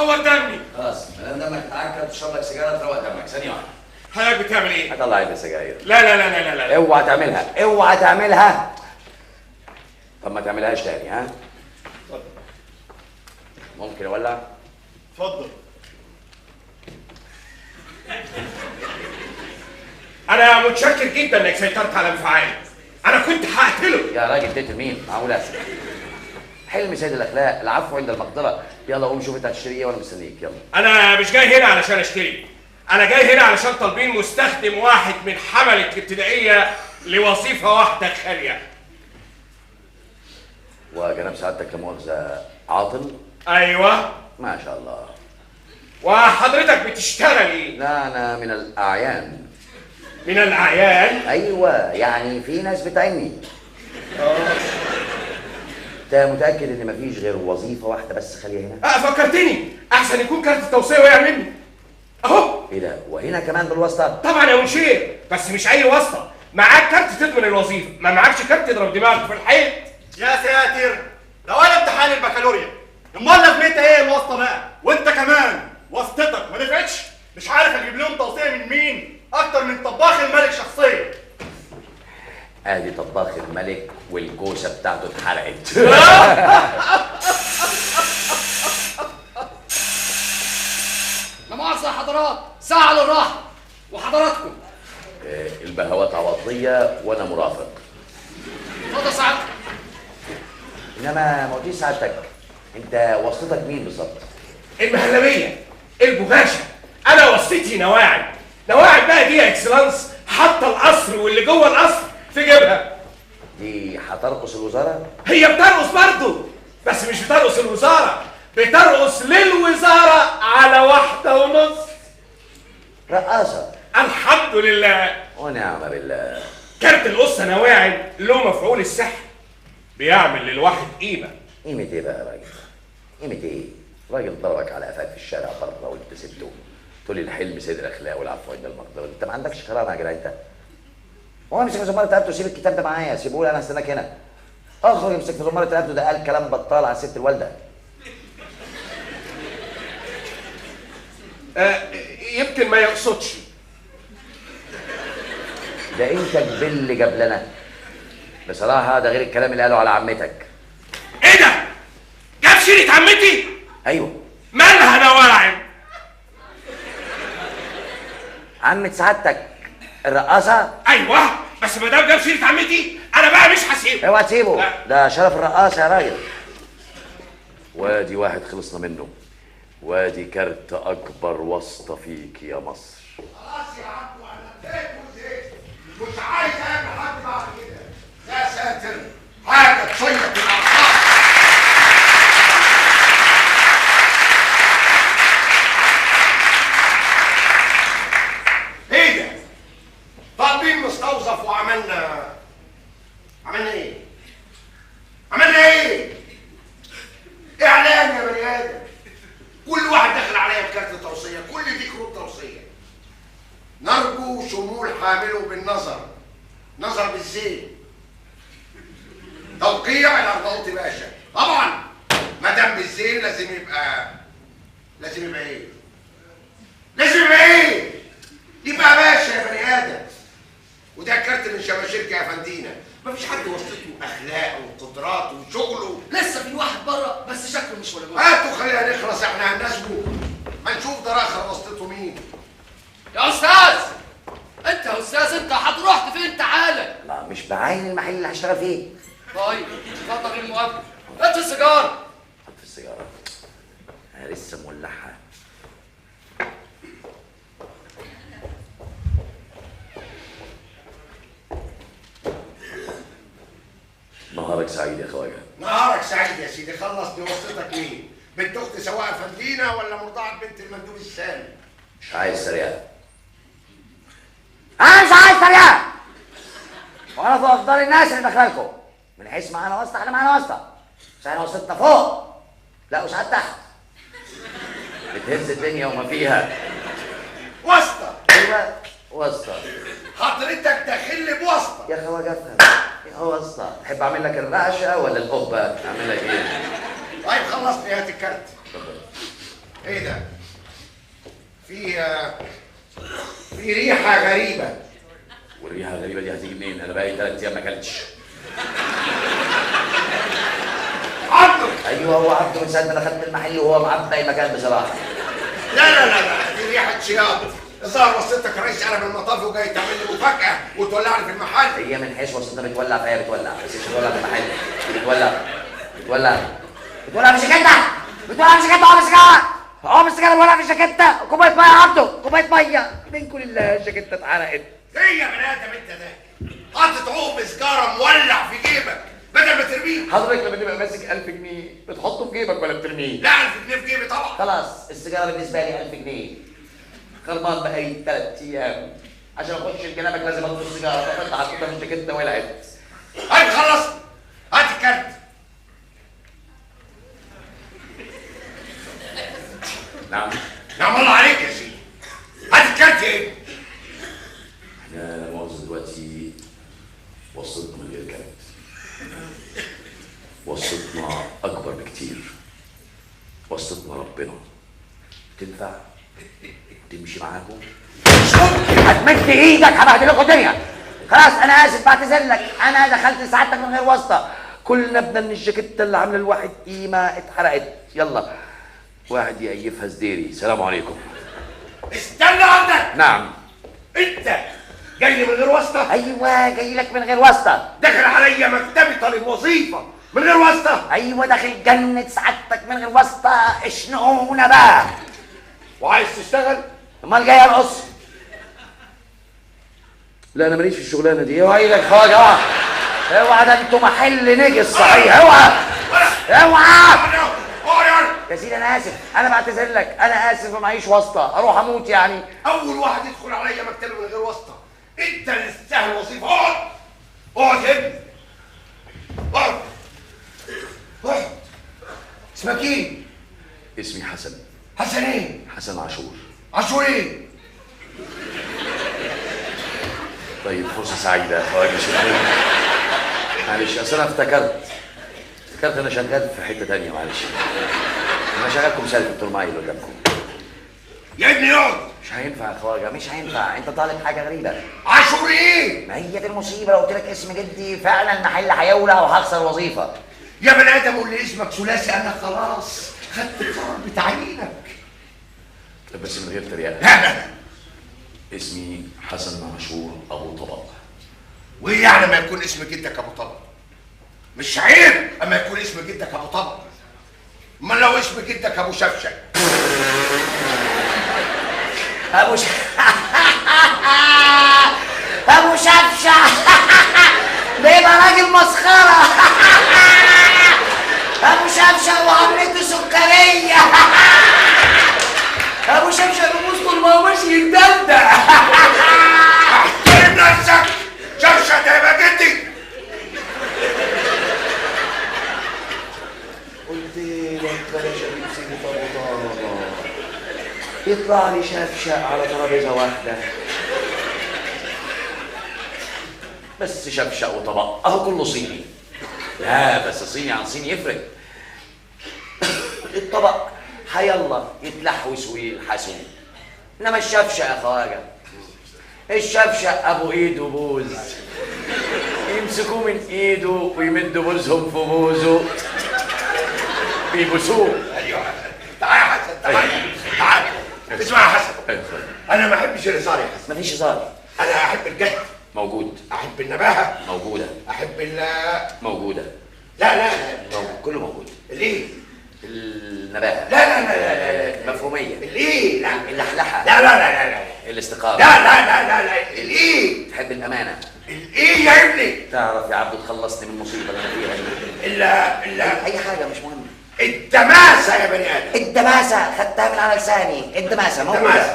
عور دمي. خلاص ما دام دمك اتعكر تشرب لك سيجاره تروق دمك. ثانيه واحده. حضرتك بتعمل ايه؟ هطلع علبه سجاير. لا لا لا لا لا لا. اوعى تعملها، اوعى تعملها. طب ما تعملهاش تاني ها؟ اتفضل. ممكن اولع؟ اتفضل. انا متشكر جدا انك سيطرت على انفعالي. انا كنت هقتله. يا راجل تقتل مين؟ معقول اسف. حلم سيد الاخلاق، العفو عند المقدره. يلا قوم شوف انت هتشتري ايه وانا مستنيك. يلا. انا مش جاي هنا علشان اشتري، انا جاي هنا علشان طالبين مستخدم واحد من حملة الابتدائية لوظيفة واحدة خالية. وجناب سعادتك لا مؤاخذه عاطل؟ ايوه. ما شاء الله. وحضرتك بتشتغل ايه؟ لا انا من الاعيان. من الاعيان؟ ايوه يعني في ناس بتعني. انت متاكد ان مفيش غير وظيفه واحده بس خاليه هنا؟ فكرتني، احسن يكون كارت التوصيه وقع مني اهو. ايه ده؟ وهنا كمان بالواسطه؟ طبعا يا منشير، بس مش اي واسطه. معاك كارت تضمن الوظيفه، ما معاكش كارت تضرب دماغك في الحيط. يا ساتر، ده ولا امتحان البكالوريا. امال لازمتها ايه الواسطه بقى؟ وانت كمان واسطتك ما نفعتش؟ مش عارف اجيب لهم توصيه من مين اكتر من طباخ الملك شخصيا. ادي طباخ الملك والكوسه بتاعته اتحرقت. لا مؤاخذة يا حضرات، ساعة للراحة وحضراتكم. البهوات عواطليه وانا مرافق. اتفضل سعادتك. انما ما قلتيش سعادتك انت واسطتك مين بالظبط؟ المهلبيه، البغاشه. انا واسطتي نواعم. نواعم بقى دي يا اكسلانس، حاطه القصر واللي جوه القصر في جيبها. دي هترقص الوزاره؟ هي بترقص برضه، بس مش بترقص الوزاره، بترقص للوزاره على 1.5. رقاصه؟ الحمد لله ونعم بالله. كارت القصه نواعم له مفعول السحر، بيعمل للواحد قيمه. قيمه ايه بقى يا راجل؟ قيمه ايه؟ راجل ضربك على قفاك في الشارع بره وانت سبته تقول لي الحلم سيد الاخلاق والعفو عند المقدره. انت ما عندكش كرامه يا جدع انت. هو امسك في زماره رقبته وسيب الكتاب ده معايا، سيبه لي انا هستناك هنا. اخرج امسك في زماره رقبته، ده قال كلام بطال على الست الوالده. يمكن ما يقصدش. ده انت جبل جبلنا بصراحه، ده غير الكلام اللي قاله على عمتك. ايه ده؟ جاب سيره عمتي؟ ايوه. مالها نواعم؟ عمة سعادتك الرقاصه؟ ايوه، بس ما دام جاب سيره عمتي انا بقى مش هسيبه. اوعى تسيبه، لا. ده شرف الرقاصه يا راجل. وادي واحد خلصنا منه، وادي كارت اكبر واسطه فيك يا مصر. خلاص يا عبدو، انا زيت وزيت، مش عايز اقابل حد بعد كده. يا ساتر، حاجه تصيح الاعصاب. ايه ده؟ طالبين مستوظف وعملنا ايه؟ عملنا ايه؟ اعلان يا بني ادم. كل واحد داخل عليا بكارت توصيه، كل دي كروت توصيه. نرجو شمول حامله بالنظر، نظر بالزين. توقيع الارناؤوط باشا. طبعا ما دام بالزين لازم يبقى ايه؟ لازم يبقى ايه؟ يبقى باشا يا بني ادم. وده كارت من شباشرك يا فندينا. مفيش حد وصلته اخلاقه وقدراته وشغله. لسه في واحد بره بس شكله مش ولا جوه. هاتوا خلينا نخلص، احنا هنناسبه. ما نشوف ده اخر وسطته مين. يا استاذ، انت يا استاذ، انت هتروح فين؟ تعالى. لا مش بعين المحل اللي هشتغل فيه. طيب اتفضل المقابله. هات السيجاره. حط في السيجاره، انا لسه مولعها. نهارك سعيد يا خواجه. نهارك سعيد يا سيدي. خلصني وسطتك مين؟ بنت اخت سواء فندينا ولا مرضعه بنت المندوب السامي؟ مش عايز سريعه. انا مش عايز سريعه. وانا في افضل الناس اللي داخلكم. من حيث معانا واسطه احنا معانا واسطه. بس احنا وسطنا فوق، لا وساعات تحت. بتهز الدنيا وما فيها. واسطه؟ ايوه واسطه. حضرتك داخل لي بواسطه؟ يا خواجه افهم. ايه واسطه؟ تحب اعمل لك الرعشه ولا القبه؟ اعمل لك ايه؟ طيب خلصني، هات الكارت. ايه ده؟ في ريحة غريبة. والريحه الغريبه دي هتيجي منين؟ انا بقالي 3 ايام ما اكلتش. عبده. ايوه هو عبده من ساعه ما دخلت المحل وهو معبي المكان بصراحه. لا دي ريحة شياط. الظاهر وصلتك رئيس قلم المطاف وجاي تعمل لي مفاجأة وتولعني في المحل. هي من حيث وصلتها بتولع فهي بتولع، بس مش بتولع في المحل، بتولع في الجاكيتة، بتولع في الجاكيتة، هو السجارة بتولع في الجاكيتة، كوباية مية يا عبده، كوباية مية، من كل الله الجاكيتة اتحرقت. ايه يا بني ادم انت ده؟ حاطط عقب سجارة مولع في جيبك بدل ما ترميه. حضرتك لما تبقى ماسك 1000 جنيه بتحطه في جيبك ولا بترميه؟ لا 1000 جنيه في جيبي طبعا. خلاص السيجاره بالنسبه لي 1000 جنيه. خربان بقالي 3 ايام عشان اخش لجنابك لازم اطلب السيجاره، فانت حطيتها في الجاكيته ولعت. طيب خلص هات الكارت. نعم الله عليك يا سيدي. هات الكارت يا ابني. احنا لا مؤاخذه دلوقتي وصلتنا من غير كارت، وصلتنا اكبر بكتير، وصلتنا ربنا. تنفع تمشي معاكم؟ هتمد ايدك هبهدلكوا الدنيا. خلاص انا اسف بعتذر لك، انا دخلت سعادتك من غير واسطه. كلنا بدنا من الجاكيته اللي عامله الواحد قيمه اتحرقت. يلا واحد يقيفها زديري. سلام عليكم. استنى عندك. نعم. انت جاي لي من غير واسطه؟ ايوه جاي لك من غير واسطه. داخل عليا مكتبي طالب وظيفه من غير واسطه؟ ايوه داخل جنة سعادتك من غير واسطه. اشنقونا بقى. وعايز تشتغل؟ امال جاي ارقص؟ لا انا ماليش في الشغلانه دي. اوعى ايدك خواجه، اوعى ده انتوا محل نجس صحيح. اوعى يا سيدي انا اسف، انا بعتذر لك، انا اسف ومعيش واسطه، اروح اموت يعني. اول واحد يدخل عليا مكتبي من غير واسطه انت اللي تستاهل وظيفه. اقعد يا ابني، اقعد. اسمك ايه؟ اسمي حسن. حسن ايه؟ حسن عاشور. عاشور ايه؟ طيب فرصه سعيده يا خواجه. معلش اصل انا افتكرت انا شغال في حته ثانيه. معلش انا شغال كمثال في الترماي اللي قدامكم. يا ابني اقعد. مش هينفع يا خواجه، مش هينفع. انت طالب حاجه غريبه. عاشور ايه؟ ما هي دي المصيبه، لو قلت لك اسم جدي فعلا المحل هيولع وهخسر وظيفه. يا بني ادم قول لي اسمك ثلاثي، انا خلاص خدت القرار بتعيينك. بس من غير تريقه. لا اسمي حسن عاشور ابو طبق. وايه يعني ما يكون اسم جدك ابو طبق؟ مش عيب اما يكون اسم جدك ابو طبق؟ امال لو اسم جدك ابو شفشق؟ ابو شفشع ده يبقى راجل مسخره. ابو شفشع وعملته سكريه. ابو شفشع بيبوظ طول ما هو ماشي يتدلدق. احترم نفسك. شفشق ده يبقى جدي. قلت لك بلاش اجيب سيره ابو طبق، يطلع لي شفشق على ترابيزه واحده. بس شفشق وطبق اهو كله صيني. لا بس صيني عن صيني يفرق. الطبق هيلا يتلحوس ويلحسوا، انما الشفشق يا خواجه الشفشق ابو ايده بوز، يمسكوه من ايده ويمدوا بوزهم في بوزه بيبوسوه. ايوه تعال يا حسن، تعال. اسمع يا حسن، انا ما احبش الهزار يا حسن. مفيش هزار. انا احب الجد. موجود. احب النباهه. موجوده. احب موجوده. لا كله موجود. ليه؟ النباهه. لا المفهوميه. ليه؟ لا اللحلحه. لا الاستقامه. لا ليه؟ تحب الامانه. ايه يا ابني؟ تعرف يا عبدو تخلصني من المصيبه اللي انا فيها دي. الا اي حاجه مش مهم. الدماسه يا بني ادم. الدماسه خدتها من على لساني. الدماسه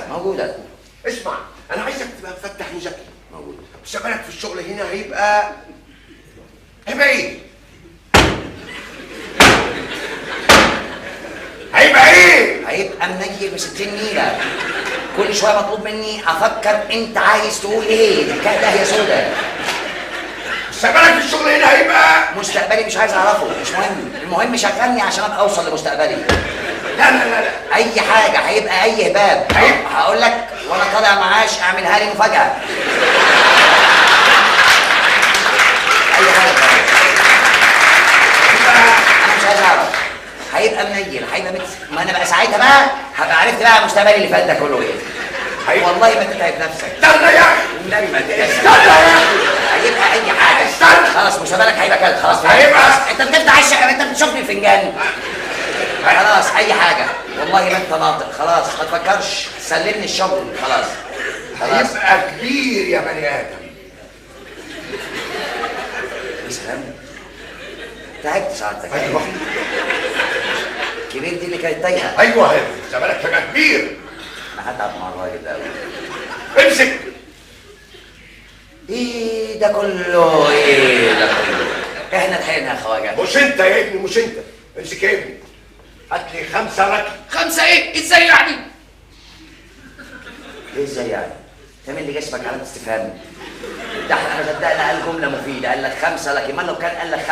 موجوده. اسمع انا عايزك تبقى مفتح وذكي. موجود. مستقبلك في الشغل هنا هيبقى ايه؟ هيبقى منيل ب60 نيله. كل شويه مطلوب مني افكر انت عايز تقول ايه. دهيه سودا. مستقبلك في الشغل هنا هيبقى مستقبلي مش عايز اعرفه، مش مهم. المهم شغلني عشان ابقى اوصل لمستقبلي. لا اي حاجه، هيبقى اي هباب. هقول لك وانا طالع معاش اعملها لي مفاجاه. اي حاجه انا مش عايز اعرف. هيبقى منيل، هيبقى ما انا بقى ساعتها بقى هبقى عرفت بقى مستقبلي اللي فات ده كله ايه. والله ما تتعب نفسك. استنى يا اخي، والنبي ما تتعب. استنى يا اخي، هيبقى اي حاجه. استنى. خلاص مستقبلك هيبقى كده. خلاص هيبقى. انت بتفتح الشقه، انت بتشوفني الفنجان. خلاص اي حاجه، والله ما انت ناطق. خلاص ما تفكرش، سلمني الشغل. خلاص هيبقى كبير يا بني ادم. يا سلام، تعبت سعادتك. ايوه كبير دي اللي كانت تايهه. ايوه هيبقى زمانك هيبقى كبير. انا هتعب مع الراجل ده قوي. امسك. ايه ده كله؟ ايه ده كله؟ احنا لحقنا يا خواجه. مش انت يا ابني، مش انت. امسك يا ابني، هات لي 5 ركب. 5 ايه؟ ازاي يعني؟ ايه ازاي يعني؟ تعمل لي جسمك علامة استفهام. ده احنا ما صدقنا قال جملة مفيدة، قال لك 5 لكن ما لو كان قال لك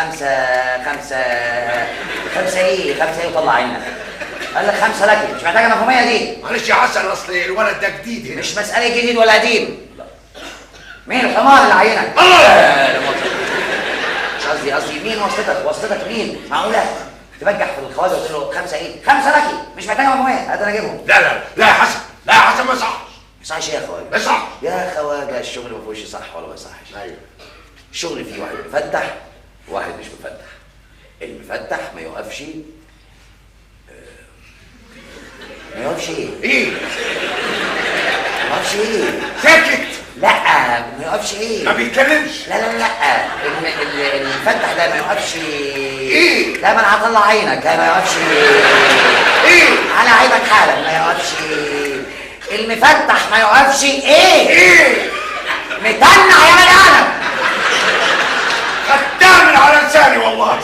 5 ايه وطلع عينك. قال لك 5 لكن مش محتاجة مفهومية دي. معلش يا حسن، اصل الولد ده جديد هنا. مش مسألة جديد ولا قديم. مين الحمار اللي عينك؟ الله! مش قصدي مين واسطتك مين؟ معقولة؟ تبجح في الخواجة وتقول له 5 ايه؟ 5 لكن مش محتاجة مفهومية، هات انا اجيبهم. لا يا حسن، لا يا حسن، ما يصحش. صحيح يا خواجه؟ ما يصحش يا خواجه، الشغل ما فيهوش صح ولا ما يصحش. ايوه، الشغل فيه واحد مفتح وواحد مش مفتح. المفتح ما يوقفش ما يوقفش ايه؟ ما يوقفش ساكت. لا ما يوقفش ما بيتكلمش. لا المفتح ده ما يوقفش ايه؟ لا، ما انا هطلع عينك. ما يوقفش ايه؟ على عيبك حالا. ما يوقفش المفتح، ما يوقفش ايه؟ متنع يا بني ادم. خدتها من على لساني والله.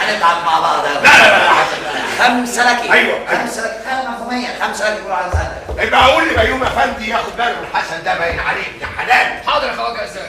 هنتعب مع بعض. لا يا حسن. 5 لكي. ايوه 5 لكي، انا مفهوميه. 5 لكي يقولوا على لسانك. يبقى اقول لي بيومي افندي ياخد باله من حسن ده، باين عليه ابن حلال. حاضر يا خواجه ازاي؟